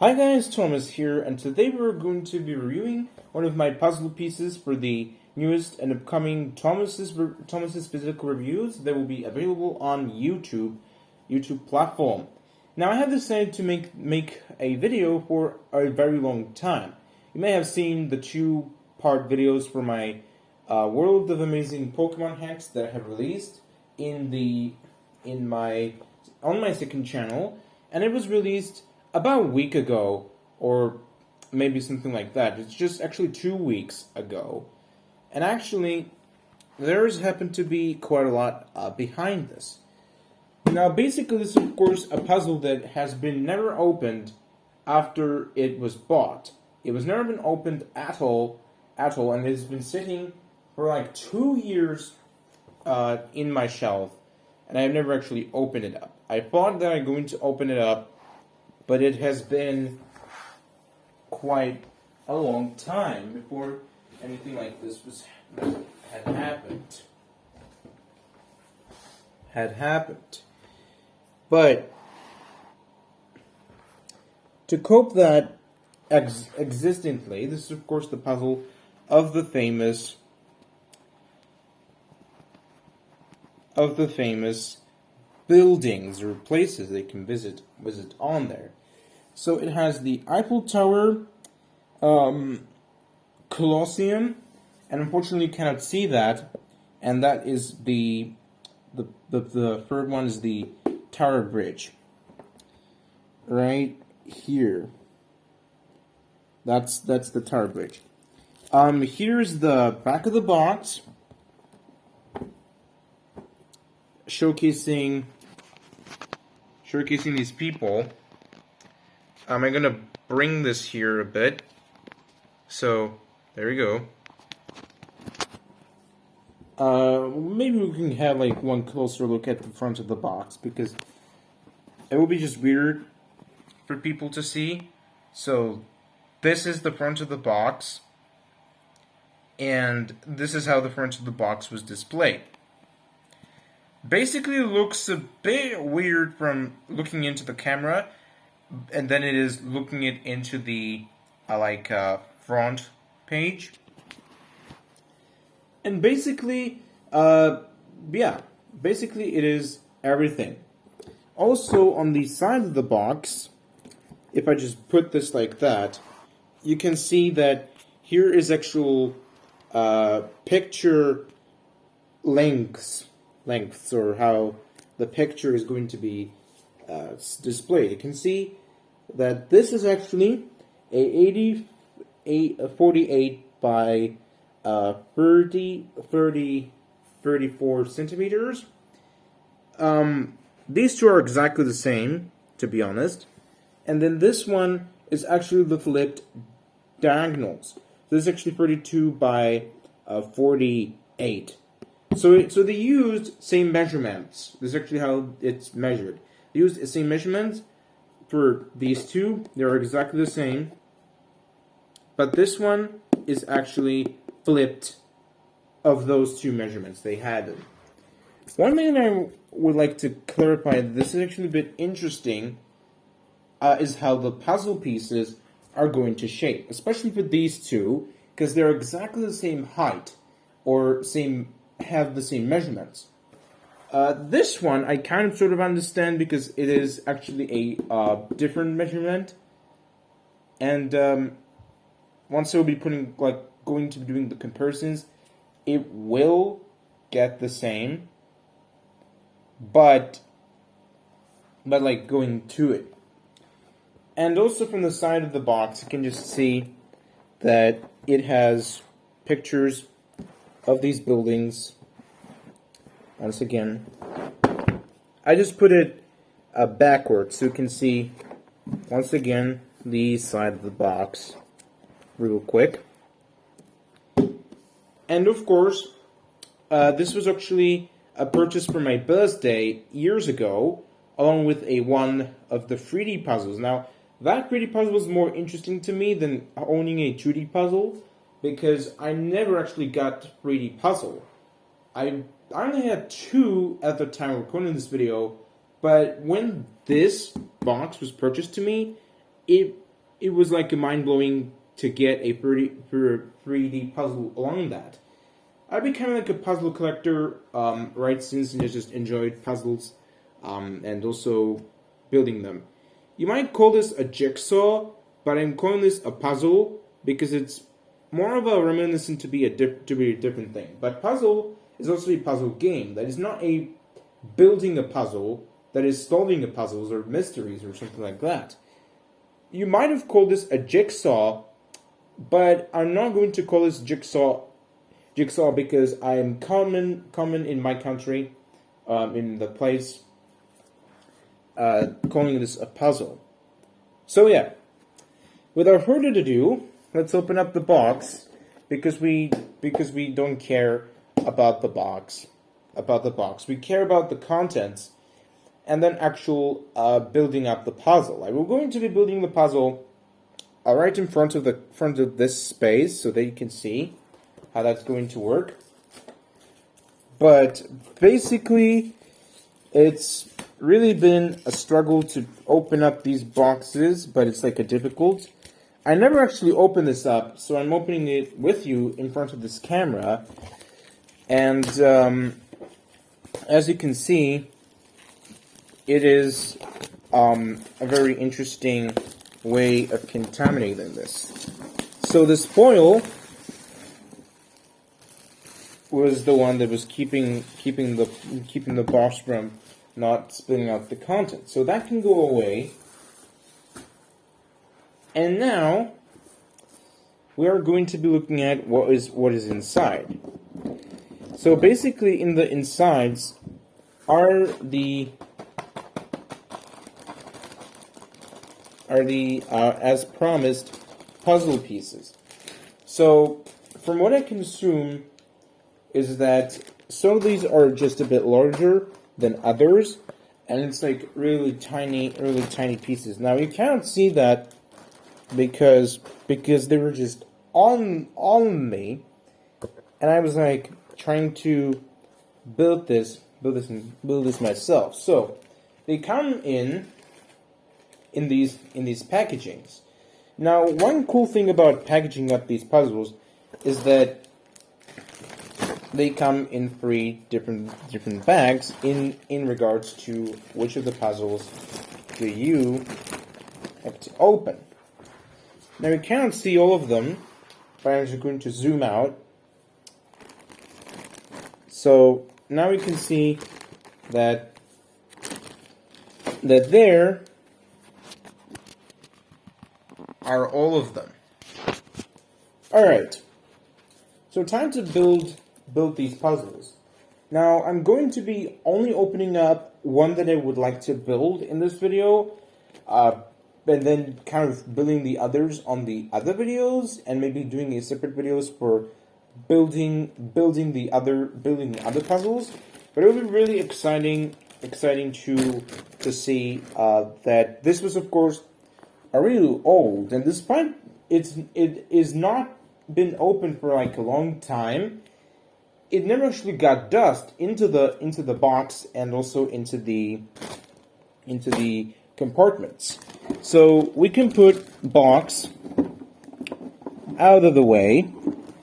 Hi guys, Thomas here, and today we're going to be reviewing one of my puzzle pieces for the newest and upcoming Thomas's Physical Reviews that will be available on YouTube platform. Now I have decided to make a video for a very long time. You may have seen the two-part videos for my World of Amazing Pokemon hacks that I have released on my second channel, and it was released about a week ago, or maybe something like that. It's just actually 2 weeks ago. And actually, there's happened to be quite a lot behind this. Now, basically, this is, of course, a puzzle that has been never opened after it was bought. It was never been opened at all, and it has been sitting for like 2 years in my shelf, and I've never actually opened it up. I thought that I'm going to open it up, but it has been quite a long time before anything like this had happened. But to cope that existently, this is of course the puzzle of the famous buildings or places they can visit on there. So it has the Eiffel Tower, Colosseum, and unfortunately you cannot see that. And that is the third one is the Tower Bridge, right here. That's the Tower Bridge. Here's the back of the box, showcasing these people. I'm going to bring this here a bit. So, there we go. Maybe we can have like one closer look at the front of the box, because it will be just weird for people to see. So, this is the front of the box, and this is how the front of the box was displayed. Basically, it looks a bit weird from looking into the camera, and then it is looking it into the front page. And basically, basically it is everything. Also, on the side of the box, if I just put this like that, you can see that here is actual picture lengths, or how the picture is going to be displayed. You can see that this is actually a 48 by 34 centimeters. These two are exactly the same, to be honest. And then this one is actually the flipped diagonals. So this is actually 32 by 48. So they used same measurements. This is actually how it's measured. They used the same measurements for these two. They're exactly the same. But this one is actually flipped of those two measurements. They had them. One thing I would like to clarify, this is actually a bit interesting, is how the puzzle pieces are going to shape. Especially for these two, because they're exactly the same height, or have the same measurements. This one I kind of sort of understand, because it is actually a different measurement, and once I'll be going to be doing the comparisons, it will get the same, but like going to it. And also from the side of the box, you can just see that it has pictures of these buildings. Once again, I just put it backwards so you can see, once again, the side of the box real quick. And of course, this was actually a purchase for my birthday years ago, along with one of the 3D puzzles. Now, that 3D puzzle was more interesting to me than owning a 2D puzzle, because I never actually got 3D puzzle. I only had two at the time of recording this video, but when this box was purchased to me, it it was like a mind-blowing to get a 3D puzzle along that. I've become like a puzzle collector right since I just enjoyed puzzles and also building them. You might call this a jigsaw, but I'm calling this a puzzle because it's more of a reminiscent to be a different thing. But puzzle is also a puzzle game. That is not a building a puzzle, that is solving a puzzles or mysteries or something like that. You might have called this a jigsaw, but I'm not going to call this jigsaw because I am common in my country, in the place, calling this a puzzle. So yeah, without further ado, let's open up the box because we don't care about the box. We care about the contents and then actual building up the puzzle. We're going to be building the puzzle right in front of this space so that you can see how that's going to work. But basically, it's really been a struggle to open up these boxes, but it's like a difficult. I never actually opened this up, so I'm opening it with you in front of this camera. And as you can see, it is a very interesting way of contaminating this. So this foil was the one that was keeping the box from not spilling out the content. So that can go away. And now we are going to be looking at what is inside. So basically, in the insides are the as promised puzzle pieces. So from what I can assume is that some of these are just a bit larger than others, and it's like really tiny pieces. Now you cannot see that because they were just on me, and I was like trying to build this myself. So they come in these packagings. Now, one cool thing about packaging up these puzzles is that they come in 3 different bags in regards to which of the puzzles do you have to open. Now you cannot see all of them, but I'm just going to zoom out. So now we can see that there are all of them. Alright, so time to build these puzzles. Now I'm going to be only opening up one that I would like to build in this video, and then kind of building the others on the other videos, and maybe doing a separate videos for building the other puzzles. But it would be really exciting to see that this was, of course, a really old, and despite it is not been open for like a long time, it never actually got dust into the box and also into the compartments. So we can put box out of the way,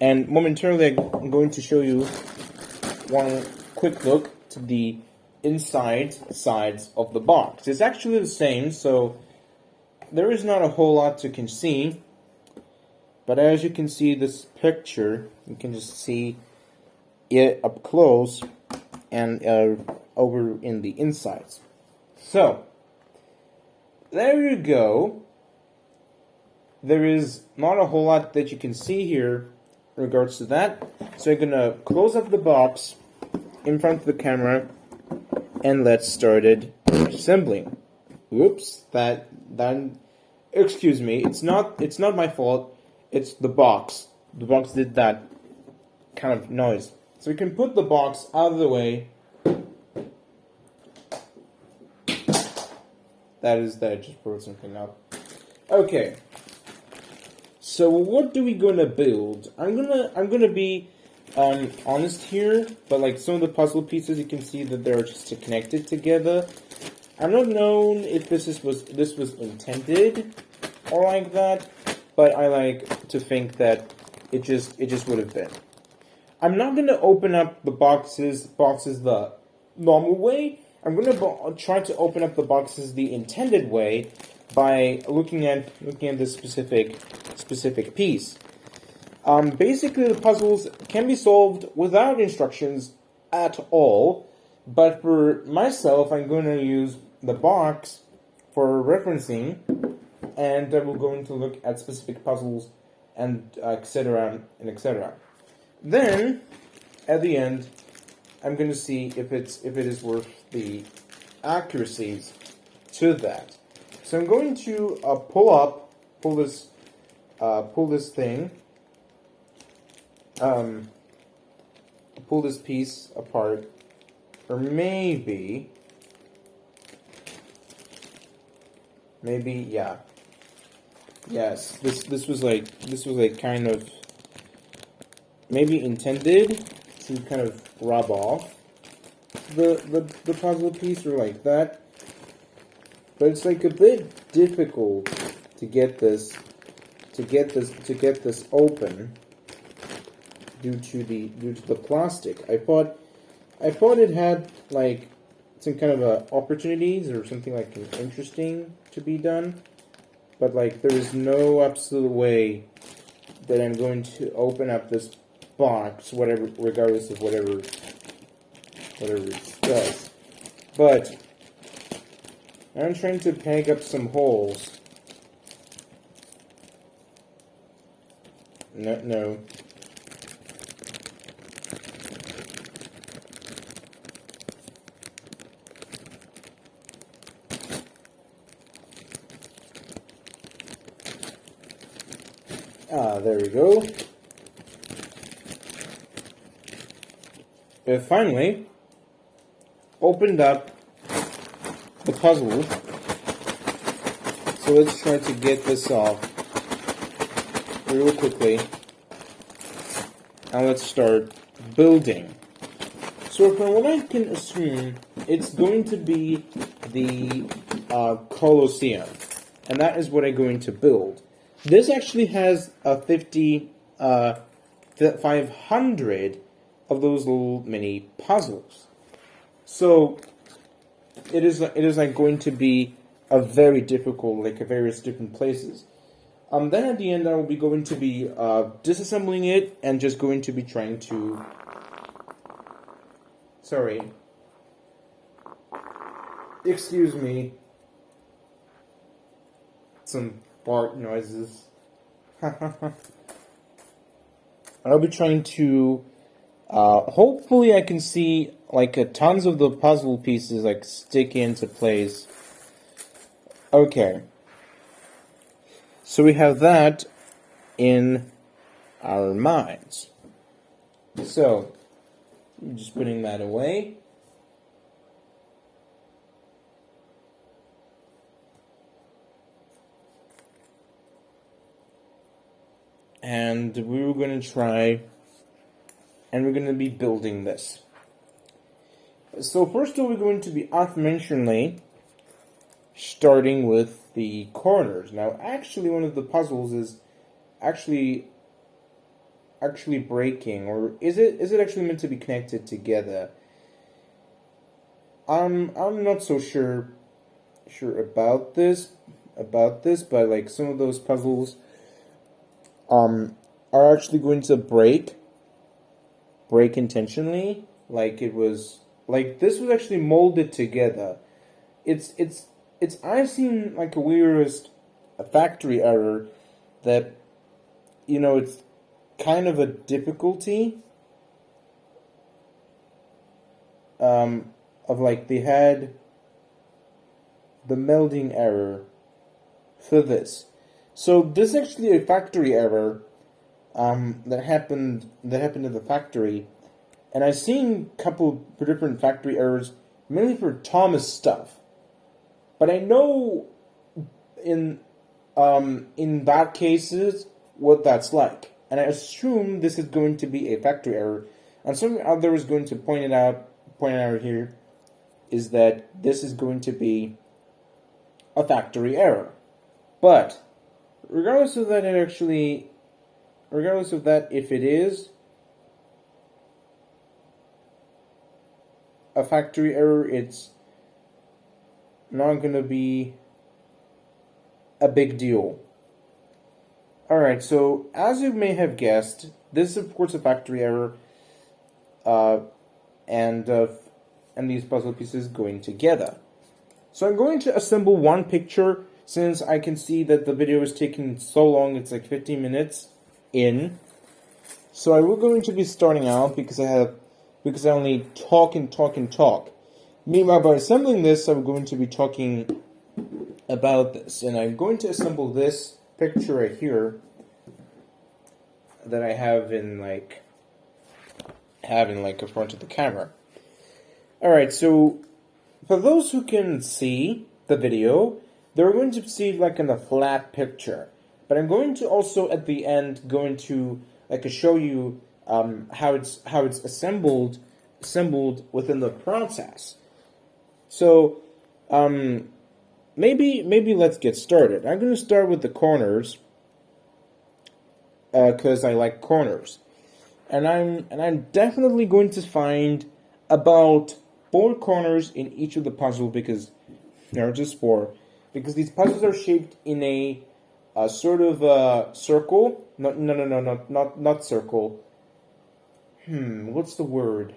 and momentarily I'm going to show you one quick look to the inside sides of the box. It's actually the same, so there is not a whole lot you can see, but as you can see this picture, you can just see it up close and over in the insides. So there you go. There is not a whole lot that you can see here in regards to that. So I'm gonna close up the box in front of the camera and let's start it assembling. Oops, that excuse me, it's not my fault, it's the box. The box did that kind of noise. So we can put the box out of the way. That just brought something up. Okay. So what are we gonna build? I'm gonna be honest here, but like some of the puzzle pieces, you can see that they're just connected together. I'm not known if this was intended or like that, but I like to think that it just would have been. I'm not gonna open up the boxes the normal way. I'm gonna try to open up the boxes the intended way by looking at this specific piece. Basically, the puzzles can be solved without instructions at all, but for myself, I'm going to use the box for referencing, and I will go to look at specific puzzles and etc. and etc. Then, at the end, I'm going to see if it is worth the accuracies to that. So I'm going to pull this thing. Pull this piece apart, or maybe, yeah, yes. This was like kind of maybe intended to kind of rub off the puzzle piece or like that, but it's like a bit difficult to get this open. Due to the plastic, I thought it had like some kind of opportunities or something like interesting to be done, but like there is no absolute way that I'm going to open up this box, regardless of whatever it does. But I'm trying to peg up some holes. No. There we go. Finally, opened up the puzzle. So let's try to get this off real quickly. And let's start building. So from what I can assume, it's going to be the Colosseum. And that is what I'm going to build. This actually has a 500 of those little mini puzzles. So it is like going to be a very difficult, like various different places. Then at the end, I will be going to be disassembling it and just going to be trying to. Sorry. Excuse me. Some fart noises. I'll be trying to. Hopefully, I can see like tons of the puzzle pieces like stick into place. Okay. So we have that in our minds. So, I'm just putting that away. And we were going to try, and we're going to be building this. So first of all, we're going to be unmentionedly starting with the corners. Now, actually, one of the puzzles is actually breaking, or is it actually meant to be connected together? I'm not so sure about this, but like some of those puzzles are actually going to break intentionally. Like it was like this was actually molded together. It's I've seen like a factory error that it's kind of a difficulty of like they had the melding error for this. So this is actually a factory error that happened in the factory, and I've seen a couple of different factory errors, mainly for Thomas stuff. But I know in that cases what that's like, and I assume this is going to be a factory error. And something other is going to point it out here is that this is going to be a factory error, but regardless of that, if it is a factory error, it's not going to be a big deal. Alright, so as you may have guessed, this is of course a factory error, and these puzzle pieces going together. So I'm going to assemble one picture, since I can see that the video is taking so long, it's like 15 minutes in. So I will going to be starting out because I only talk and talk and talk. Meanwhile, by assembling this, I'm going to be talking about this, and I'm going to assemble this picture right here that I have in front of the camera. Alright, so for those who can see the video, they're going to see like in a flat picture. But I'm going to also at the end show you how it's assembled within the process. So maybe let's get started. I'm going to start with the corners because I like corners, and I'm definitely going to find about 4 corners in each of the puzzle, because there are just 4, because these puzzles are shaped in a sort of circle. Not circle. What's the word?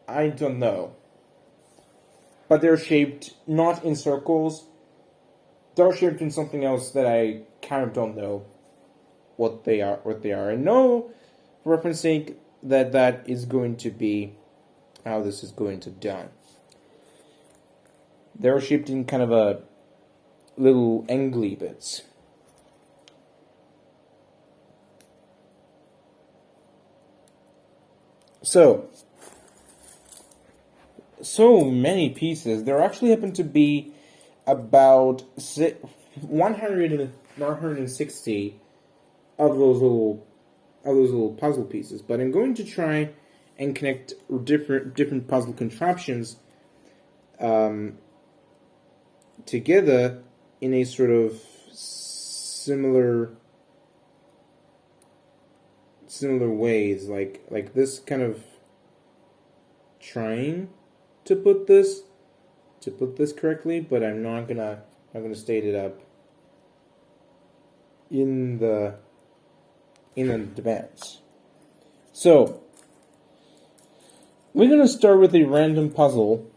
I don't know. But they're shaped not in circles. They're shaped in something else that I kind of don't know what they are. I know, for reference sake, that is going to be how this is going to be done. They're shaped in kind of a little angly bits. So many pieces. There actually happen to be about 160 of those little puzzle pieces. But I'm going to try and connect different puzzle contraptions together in a sort of similar ways, like this kind of trying to put this correctly, but I'm not gonna state it up in the advance. So we're gonna start with a random puzzle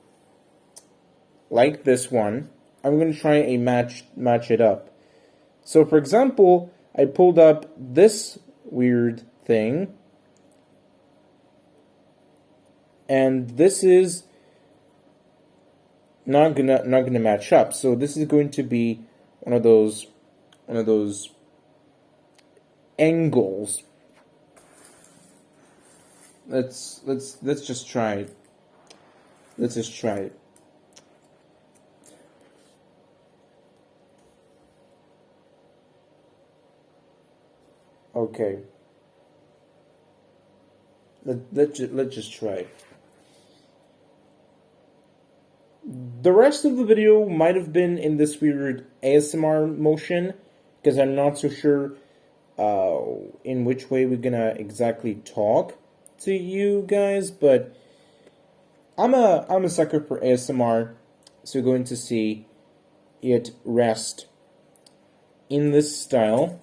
like this one. I'm gonna try and match it up. So for example, I pulled up this weird thing, and this is not gonna match up. So this is going to be one of those angles. Let's just try it. Let's just try it. Okay. Let's just try it. The rest of the video might have been in this weird ASMR motion, because I'm not so sure in which way we're gonna exactly talk to you guys, but I'm a sucker for ASMR, so you're going to see it rest in this style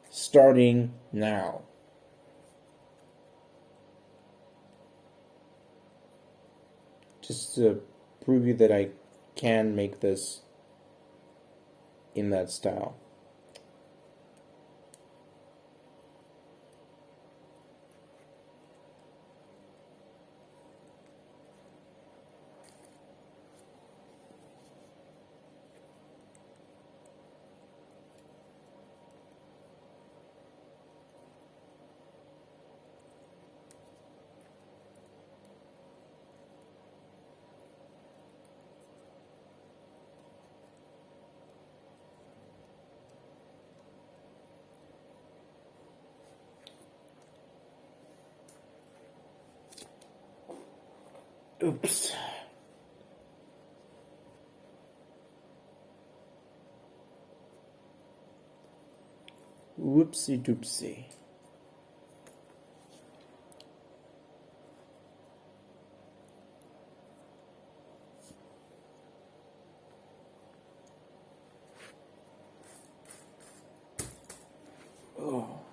starting now. Just to prove you that I can make this in that style. Oops. Whoopsie doopsie. Oh.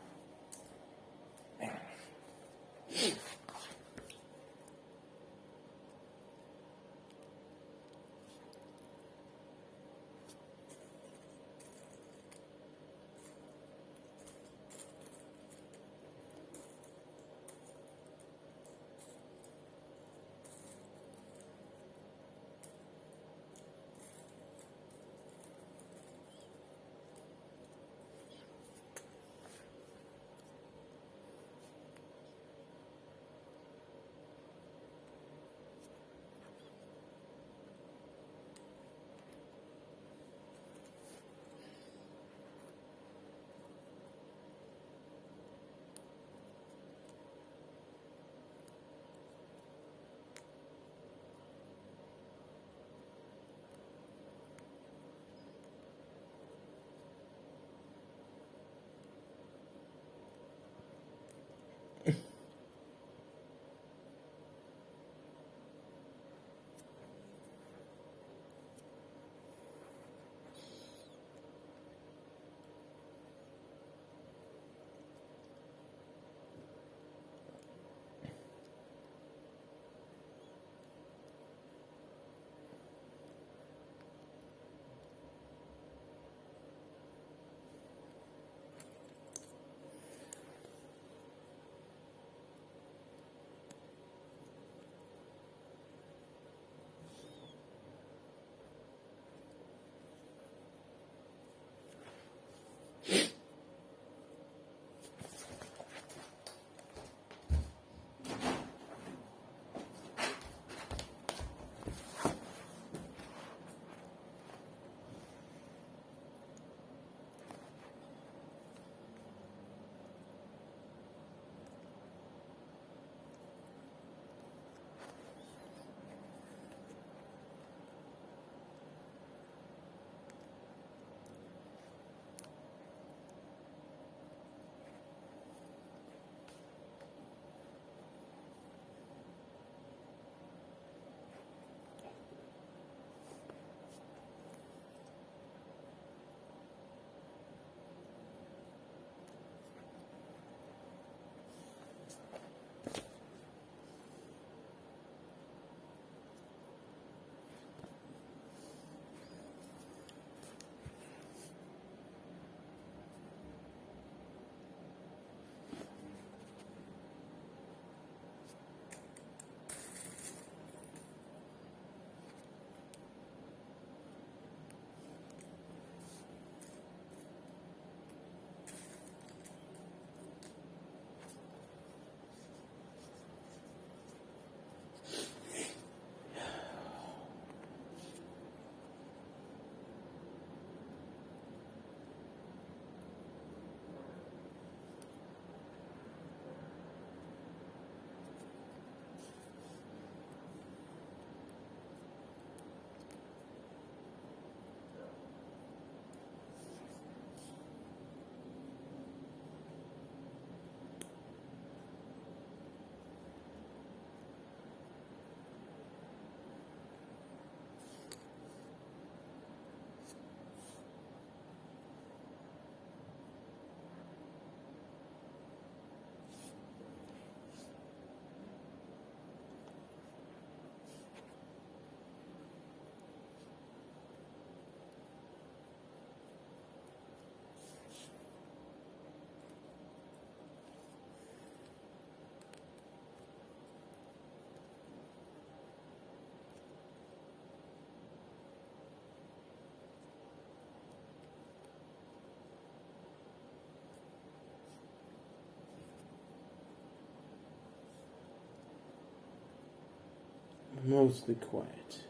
Mostly quiet.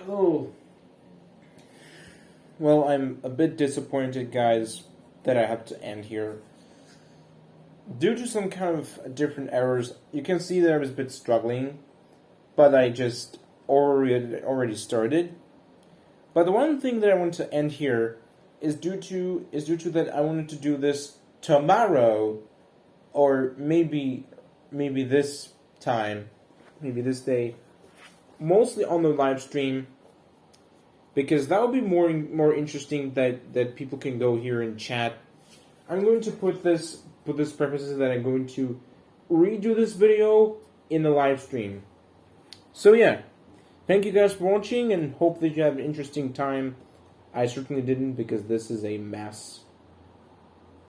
Oh. Well, I'm a bit disappointed, guys, that I have to end here. Due to some kind of different errors, you can see that I was a bit struggling, but I just already started. But the one thing that I want to end here is due to that I wanted to do this tomorrow, or maybe this time, maybe this day, mostly on the live stream, because that would be more interesting that people can go here and chat. I'm going to put this prefaces that I'm going to redo this video in the live stream. So yeah, thank you guys for watching and hope that you have an interesting time. I certainly didn't, because this is a mess.